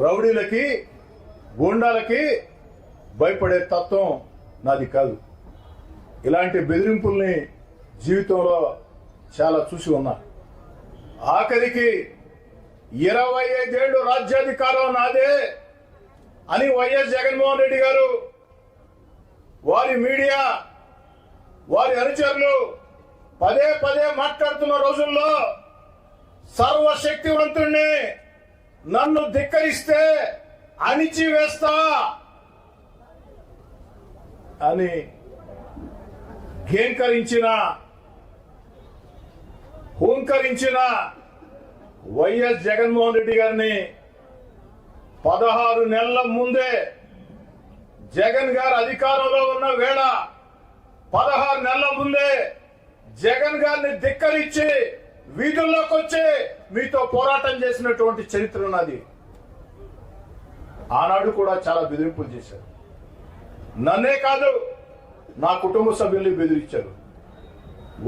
రౌడీలకి గూండాలకి భయపడే తత్వం నాది కాదు. ఇలాంటి బెదిరింపుల్ని జీవితంలో చాలా చూసి ఉన్నా. ఆఖరికి 25 ఏళ్ళు రాజ్యాధికారం నాదే అని వైఎస్ జగన్మోహన్ రెడ్డి గారు, వారి మీడియా, వారి అనుచరులు పదే పదే మాట్లాడుతున్న రోజుల్లో సర్వశక్తివంతుణ్ణి, నన్ను ధిక్కరిస్తే అణిచివేస్తా అని హూంకరించిన వైఎస్ జగన్మోహన్ రెడ్డి గారిని 16 నెలల ముందే జగన్ గారు అధికారంలో ఉన్న వేళ 16 నెలల ముందే జగన్ గారిని ధిక్కరించి వీధుల్లోకి వచ్చి మీతో పోరాటం చేసినటువంటి చరిత్ర ఉన్నది. ఆనాడు కూడా చాలా బెదిరింపులు చేశారు. నన్నే కాదు, నా కుటుంబ సభ్యుల్ని బెదిరించారు.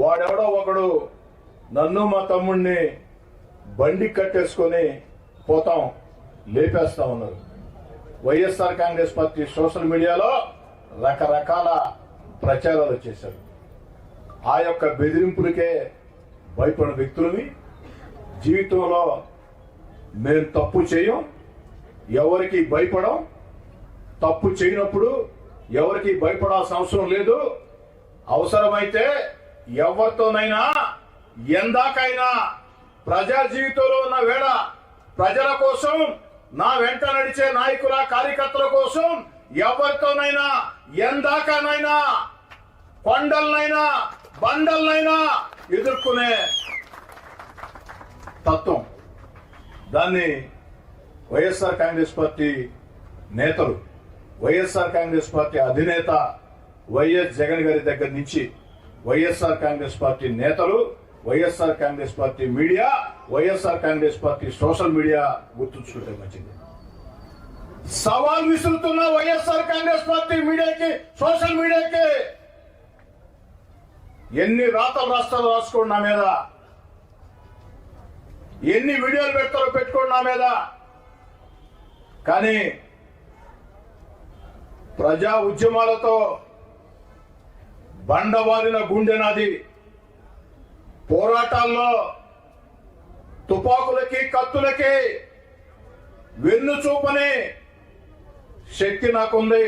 వాడెవడో ఒకడు నన్ను మా తమ్ముడిని బండి కట్టేసుకొని పోతాం, లేపేస్తా ఉన్నారు. వైఎస్ఆర్ కాంగ్రెస్ పార్టీ సోషల్ మీడియాలో రకరకాల ప్రచారాలు చేశారు. ఆ యొక్క బెదిరింపులకే భయపడిన వ్యక్తులని, జీవితంలో మేము తప్పు చేయం, ఎవరికి భయపడం, తప్పు చేయనప్పుడు ఎవరికి భయపడాల్సిన అవసరం లేదు, అవసరమైతే ఎవరితోనైనా ఎందాకైనా ప్రజా జీవితంలో ఉన్న వేళ ప్రజల కోసం, నా వెంట నడిచే నాయకుల కార్యకర్తల కోసం ఎవరితోనైనా ఎందాకనైనా కొండలనైనా బండలనైనా ఎదుర్కొనే తత్వం. దాన్ని వైఎస్ఆర్ కాంగ్రెస్ పార్టీ నేతలు, వైఎస్ఆర్ కాంగ్రెస్ పార్టీ అధినేత వైఎస్ జగన్ గారి దగ్గర నుంచి వైఎస్ఆర్ కాంగ్రెస్ పార్టీ నేతలు, YSR Congress party media, YSR Congress party social media గుర్తుంచుకుంటే మంచిది. సవాల్ విసురుతున్న వైఎస్ఆర్ కాంగ్రెస్ పార్టీ మీడియాకి, సోషల్ మీడియాకి ఎన్ని రాతలు రాస్తారో రాసుకోండి నా మీద, ఎన్ని వీడియోలు పెడతారో పెట్టుకోండి నా మీద. కానీ ప్రజా ఉద్యమాలతో బండబారిన గుండె నాది. పోరాటాల్లో తుపాకులకి కత్తులకి వెన్ను చూపని శక్తి నాకుంది.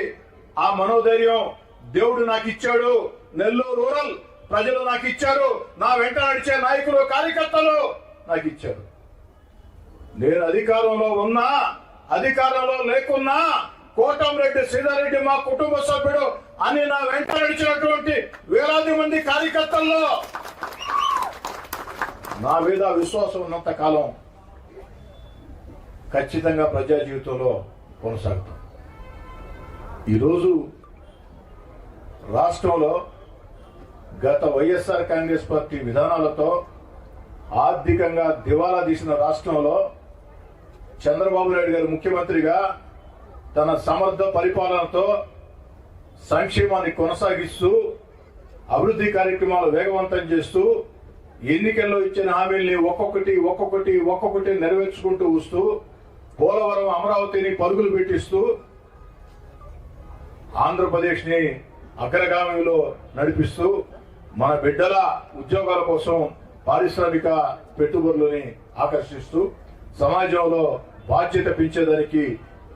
ఆ మనోధైర్యం దేవుడు నాకు ఇచ్చాడు. నెల్లూరు రూరల్ ప్రజలు నాకు ఇచ్చారు. నా వెంట నడిచే నాయకులు కార్యకర్తలు నాకు ఇచ్చారు. నేను అధికారంలో ఉన్నా, అధికారంలో లేకున్నా కోటంరెడ్డి శ్రీధర్రెడ్డి మా కుటుంబ సభ్యుడు అని నా వెంట నడిచినటువంటి వేలాది మంది కార్యకర్తల్లో నా మీద విశ్వాసం ఉన్నంత కాలం ఖచ్చితంగా ప్రజా జీవితంలో కొనసాగుతాం. ఈరోజు రాష్ట్రంలో గత వైఎస్ఆర్ కాంగ్రెస్ పార్టీ విధానాలతో ఆర్థికంగా దివాలా తీసిన రాష్ట్రంలో చంద్రబాబు నాయుడు గారు ముఖ్యమంత్రిగా తన సమర్థ పరిపాలనతో సంక్షేమాన్ని కొనసాగిస్తూ, అభివృద్ధి కార్యక్రమాలు వేగవంతం చేస్తూ, ఎన్నికల్లో ఇచ్చిన హామీల్ని ఒక్కొక్కటి నెరవేర్చుకుంటూ వస్తూ, పోలవరం అమరావతిని పరుగులు పెట్టిస్తూ ఆంధ్రప్రదేశ్ ని అగ్రగామిలో నడిపిస్తూ, మన బిడ్డల ఉద్యోగాల కోసం పారిశ్రామిక పెట్టుబడులని ఆకర్షిస్తూ, సమాజంలో బాధ్యత పెంచేదానికి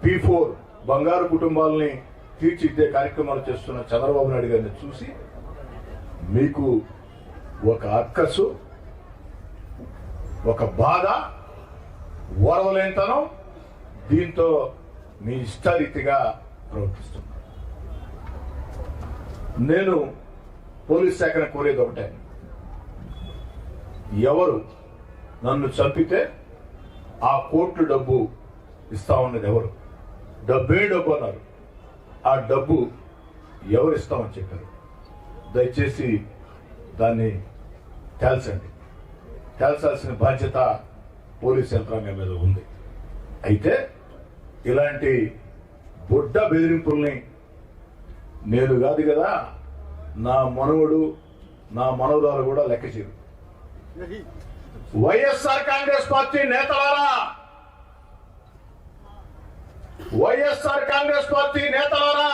P4 బంగారు కుటుంబాలని తీర్చిదిద్దే కార్యక్రమాలు చేస్తున్న చంద్రబాబు నాయుడు గారిని చూసి మీకు ఒక అక్కసు, ఒక బాధ, ఓర్వలేనితనం, దీంతో మీ ఇష్టారీతిగా ప్రవర్తిస్తున్నారు. నేను పోలీస్ శాఖను కోరేది ఒకటే, ఎవరు నన్ను చంపితే ఆ కోర్టు డబ్బు ఇస్తా ఉన్నది ఎవరు? డబ్బే డబ్బు అన్నారు. ఆ డబ్బు ఎవరు ఇస్తామని చెప్పారు? దయచేసి దాన్ని తేల్చండి. తేల్చాల్సిన బాధ్యత పోలీస్ యంత్రాంగం మీద ఉంది. అయితే ఇలాంటి బొడ్డ బెదిరింపుల్ని నేను కాదు కదా, నా మనవడు, నా మనవరాలు కూడా లెక్క చేయరు. వైఎస్ఆర్ కాంగ్రెస్ పార్టీ నేతలారా, వైఎస్ఆర్ కాంగ్రెస్ పార్టీ నేతలారా,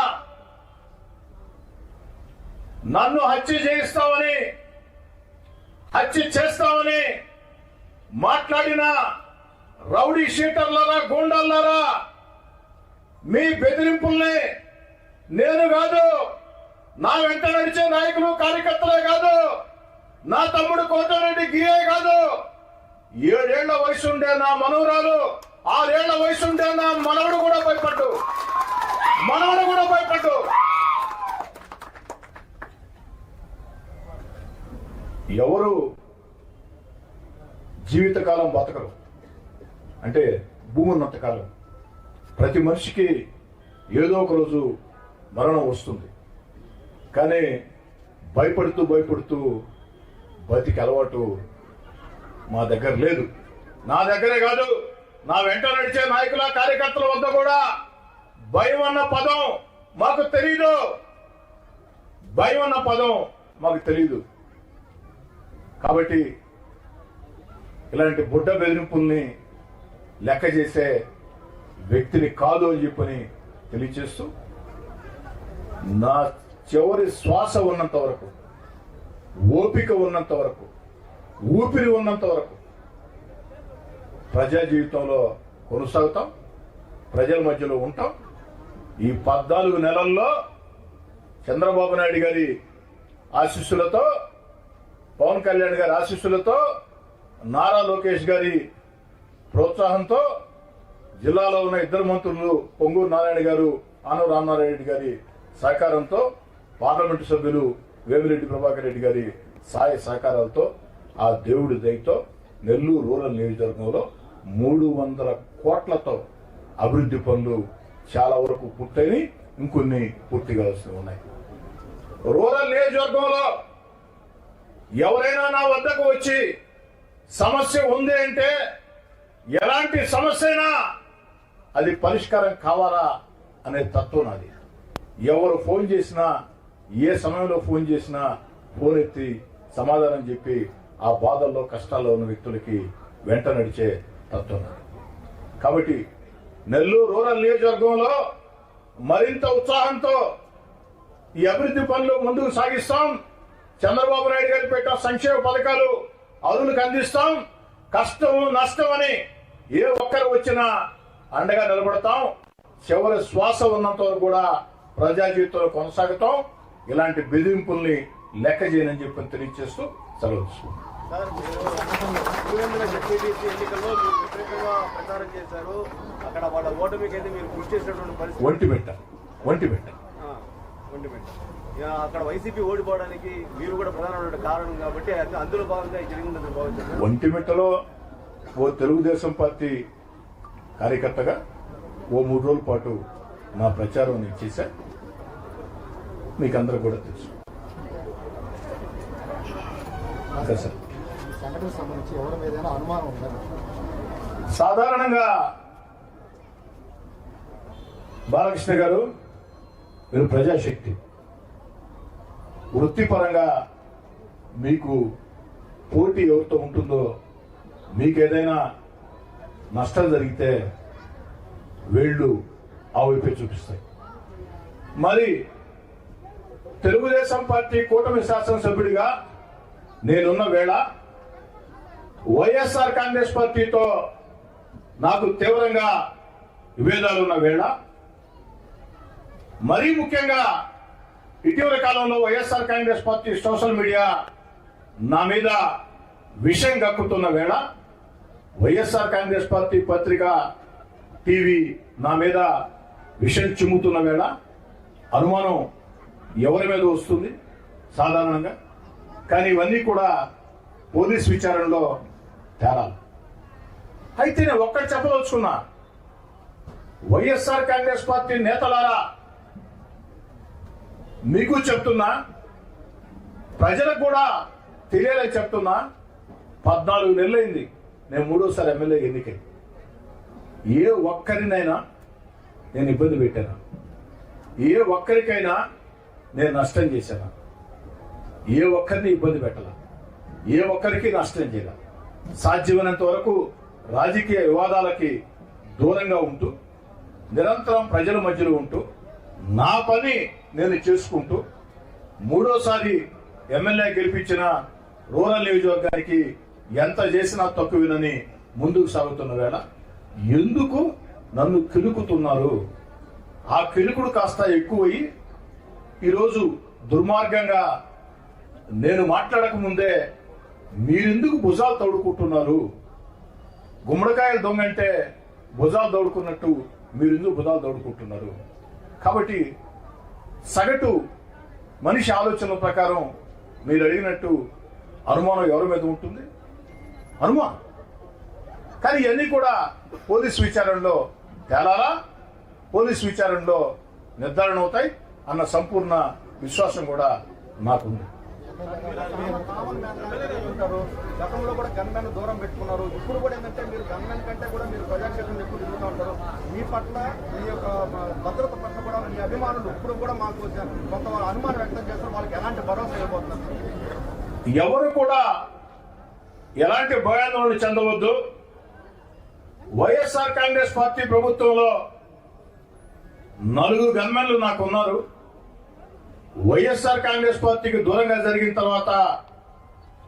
నన్ను హత్య చేయిస్తామని, హత్య చేస్తామని మాట్లాడిన రౌడీ షీటర్లారా, గూండాలారా, మీ బెదిరింపుల్ని నేను కాదు, నా వెంట నడిచే నాయకులు కార్యకర్తలే కాదు, నా తమ్ముడు కోటరెడ్డి గియే కాదు, 7 ఏళ్ల వయసుండే నా మనవరాలు, 6 ఏళ్ల వయసుండే నా మనవడు కూడా భయపడ్డు. ఎవరు జీవితకాలం బతకరు అంటే భూమి ఉన్నంతకాలం ప్రతి మనిషికి ఏదో ఒక రోజు మరణం వస్తుంది. కానీ భయపడుతూ బతికి అలవాటు మా దగ్గర లేదు. నా దగ్గరే కాదు, నా వెంట నడిచే నాయకుల కార్యకర్తల వద్ద కూడా భయం అన్న పదం మాకు తెలీదు. కాబట్టి ఇలాంటి బుడ్డ బెదిరింపుల్ని లెక్క చేసే వ్యక్తిని కాదు అని చెప్పని తెలియచేస్తూ, నా చివరి శ్వాస ఉన్నంత వరకు, ఓపిక ఉన్నంత వరకు, ఊపిరి ఉన్నంత వరకు ప్రజా జీవితంలో కొనసాగుతాం, ప్రజల మధ్యలో ఉంటాం. ఈ 14 నెలల్లో చంద్రబాబు నాయుడు గారి ఆశీస్సులతో, పవన్ కళ్యాణ్ గారి ఆశీస్సులతో, నారా లోకేష్ గారి ప్రోత్సాహంతో, జిల్లాలో ఉన్న 2 మంత్రులు పొంగూరు నారాయణ గారు, ఆనవ రామనారాయణ గారి సహకారంతో, పార్లమెంటు సభ్యులు వేమిరెడ్డి ప్రభాకర్ రెడ్డి గారి సహాయ సహకారాలతో, ఆ దేవుడి దయతో నెల్లూరు రూరల్ నియోజకవర్గంలో 300 కోట్లతో అభివృద్ధి పనులు చాలా వరకు పూర్తయి, ఇంకొన్ని పూర్తిగా ఉన్నాయి. రూరల్ నియోజకవర్గంలో ఎవరైనా నా వద్దకు వచ్చి సమస్య ఉంది అంటే, ఎలాంటి సమస్య అయినా అది పరిష్కారం కావాలా అనే తత్వం నాది. ఎవరు ఫోన్ చేసినా, ఏ సమయంలో ఫోన్ చేసినా ఫోన్ ఎత్తి సమాధానం చెప్పి ఆ బాధల్లో కష్టాల్లో ఉన్న వ్యక్తులకి వెంట నడిచే తత్వం నాది. కాబట్టి నెల్లూరు రూరల్ నియోజకవర్గంలో మరింత ఉత్సాహంతో ఈ అభివృద్ధి పనులు ముందుకు సాగిస్తాం. చంద్రబాబు నాయుడు గారు పెట్టిన సంక్షేమ పథకాలు అరువులకు అందిస్తాం. కష్టం నష్టం అని ఏ ఒక్కరు వచ్చినా అండగా నిలబడతాం. చివరి శ్వాస ఉన్నంత వరకు కూడా ప్రజా జీవితంలో కొనసాగుతాం. ఇలాంటి బెదిరింపుల్ని లెక్క చేయనని చెప్పి తెలియజేస్తూ సెలవు తీసుకుంటాం. ఒంటిమిట్ట అక్కడ వైసీపీ ఓడిపోవడానికి మీరు కూడా ప్రధానమైన కారణం కాబట్టి అందులో భాగంగా జరిగిందని భావించారు. ఒంటిమిట్టలో ఓ తెలుగుదేశం పార్టీ కార్యకర్తగా ఓ 3 రోజుల పాటు నా ప్రచారం నేను చేశా. మీకు అందరూ కూడా తెలుసు. సాధారణంగా బాలకృష్ణ గారు, మీరు ప్రజాశక్తి, వృత్తిపరంగా మీకు పోటీ ఎవరితో ఉంటుందో, మీకు ఏదైనా నష్టం జరిగితే వేళ్ళు ఆ వైపే చూపిస్తాయి. మరి తెలుగుదేశం పార్టీ కూటమి శాసనసభ్యుడిగా నేనున్న వేళ వైఎస్ఆర్ కాంగ్రెస్ పార్టీతో నాకు తీవ్రంగా విభేదాలు ఉన్న వేళ, మరీ ముఖ్యంగా ఇటీవల కాలంలో YSR Congress party social media నా మీద విషయం కక్కుతున్న వేళ, వైఎస్ఆర్ కాంగ్రెస్ పార్టీ పత్రిక, టీవీ నా మీద విషయం చిమ్ముతున్న వేళ అనుమానం ఎవరి మీద వస్తుంది సాధారణంగా. కానీ ఇవన్నీ కూడా పోలీస్ విచారణలో తేలాలి. అయితే నేను ఒక్కటి చెప్పదలుచుకున్నా, వైఎస్ఆర్ కాంగ్రెస్ పార్టీ నేతలారా, మీకు చెప్తున్నా, ప్రజలకు కూడా తెలియాలని చెప్తున్నా, 14 నెలలైంది నేను 3వ ఎమ్మెల్యే ఎన్నికై. ఏ ఒక్కరినైనా నేను ఇబ్బంది పెట్టాను? ఏ ఒక్కరికైనా నేను నష్టం చేశాను? ఏ ఒక్కరిని ఇబ్బంది పెట్టాల? ఏ ఒక్కరికి నష్టం చేయాల? సాధ్యమైనంత వరకు రాజకీయ వివాదాలకి దూరంగా ఉంటూ నిరంతరం ప్రజల మధ్యలో ఉంటూ నా పని నేను చేసుకుంటూ మూడోసారి ఎమ్మెల్యే గెలిపించిన రూరల్ నియోజకవర్గానికి ఎంత చేసినా తక్కువేనని ముందుకు సాగుతున్న వేళ ఎందుకు నన్ను కిలుకుతున్నారు? ఆ కిలుకుడు కాస్త ఎక్కువయ్యి ఈరోజు దుర్మార్గంగా నేను మాట్లాడక ముందే మీరెందుకు భుజాలు తోడుకుంటున్నారు? గుమ్మడికాయలు దొంగ అంటే భుజాలు తోడుకున్నట్టు మీరెందుకు భుజాలు తోడుకుంటున్నారు? కాబట్టి సగటు మనిషి ఆలోచన ప్రకారం మీరు అడిగినట్టు అనుమానం ఎవరి మీద ఉంటుంది? అనుమానం. కానీ ఇవన్నీ కూడా పోలీస్ విచారణలో తేలాలా, పోలీస్ విచారణలో నిర్ధారణ అవుతాయి అన్న సంపూర్ణ విశ్వాసం కూడా నాకుంది. గతంలో కూడా గన్మెన్ దూరం పెట్టుకున్నారు. ఇప్పుడు కూడా ఏంటంటే మీరు గన్మెన్ కంటే కూడా మీరు ప్రజాక్షేత్రం ఎక్కువ తిరుగుతూ ఉంటారు. మీ పట్ల మీ యొక్క భద్రత పట్ల కూడా మీ అభిమానులు ఇప్పుడు కూడా మాకు కొంత అనుమానం వ్యక్తం చేస్తారు. వాళ్ళకి ఎలాంటి భరోసా ఇవ్వబోతున్నారు? ఎవరు కూడా ఎలాంటి భయాందోళన చెందవద్దు. వైఎస్ఆర్ కాంగ్రెస్ పార్టీ ప్రభుత్వంలో 4 గన్మెన్లు నాకున్నారు. వైఎస్ఆర్ కాంగ్రెస్ పార్టీకి దూరంగా జరిగిన తర్వాత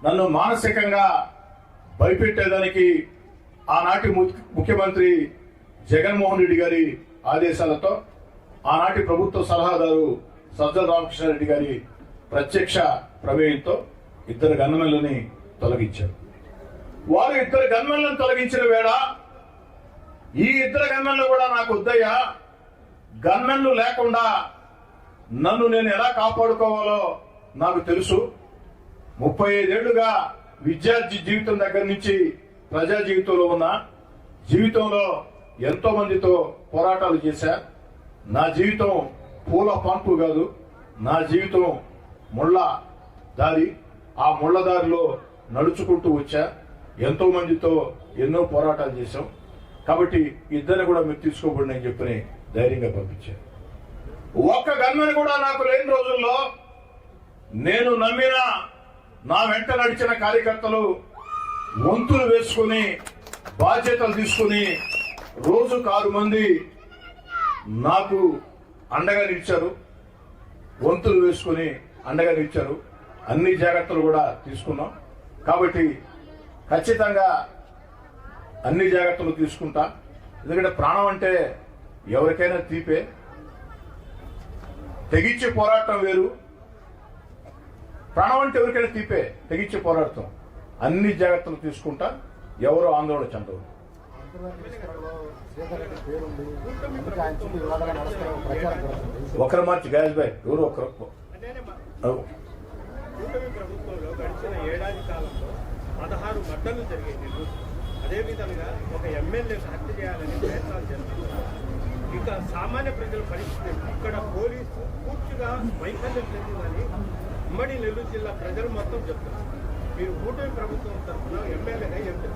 నన్ను మానసికంగా భయపెట్టేదానికి ఆనాటి ముఖ్యమంత్రి జగన్మోహన్ రెడ్డి గారి ఆదేశాలతో ఆనాటి ప్రభుత్వ సలహాదారు సజ్జల రామకృష్ణారెడ్డి గారి ప్రత్యక్ష ప్రమేయంతో 2 గన్మెన్లని తొలగించారు. వారు 2 గన్మెన్లను తొలగించిన వేళ ఈ 2 గన్మెన్లు కూడా నాకు వద్దయ్యా, గన్మెన్లు లేకుండా నన్ను నేను ఎలా కాపాడుకోవాలో నాకు తెలుసు. 35 ఏళ్లుగా విద్యార్థి జీవితం దగ్గర నుంచి ప్రజా జీవితంలో ఉన్న జీవితంలో ఎంతో మందితో పోరాటాలు చేశా. నా జీవితం పూల పంపు కాదు, నా జీవితం ముళ్ళ దారి. ఆ ముళ్ళ దారిలో నడుచుకుంటూ వచ్చా. ఎంతో మందితో ఎన్నో పోరాటాలు చేశాం. కాబట్టి 2 కూడా మీరు తీసుకోబడి అని చెప్పని ధైర్యంగా పంపించాను. ఒక్క గన్మెన్ కూడా నాకు లేని రోజుల్లో నేను నమ్మిన నా వెంట నడిచిన కార్యకర్తలు వంతులు వేసుకుని బాధ్యతలు తీసుకుని రోజుకు 6 మంది నాకు అండగా నిలిచారు. వంతులు వేసుకుని అండగా నిలిచారు. అన్ని జాగ్రత్తలు కూడా తీసుకున్నాం. కాబట్టి ఖచ్చితంగా అన్ని జాగ్రత్తలు తీసుకుంటా. ఎందుకంటే ప్రాణం అంటే ఎవరికైనా తీపే. తెగించి పోరాటం వేరు, ప్రాణం అంటే ఎవరికైనా తీపే. తెగించి పోరాడతాం. అన్ని జాగ్రత్తలు తీసుకుంటా. ఎవరు ఆందోళన చెందరు. ఒకరు మార్చి గ్యాస్ బాయ్ ఎవరు ఒకరు ప్రభుత్వంలో గడిచిన ఏడాది కాలంలో 16 మర్డర్లు జరిగాయి. అదేవిధంగా ఒక ఎమ్మెల్యేని హత్య చేయాలని ప్రయత్నాలు చేస్తున్నారు. ఇక సామాన్య ప్రజల పరిస్థితి ఇక్కడ పోలీసు పూర్తిగా వైఫల్యం చెందిందని ఉమ్మడి నెల్లూరు జిల్లా ప్రజలు మొత్తం చెప్తున్నారు. మీరు కూటమి ప్రభుత్వం తరఫున ఎమ్మెల్యేగా ఏం చెప్తారు?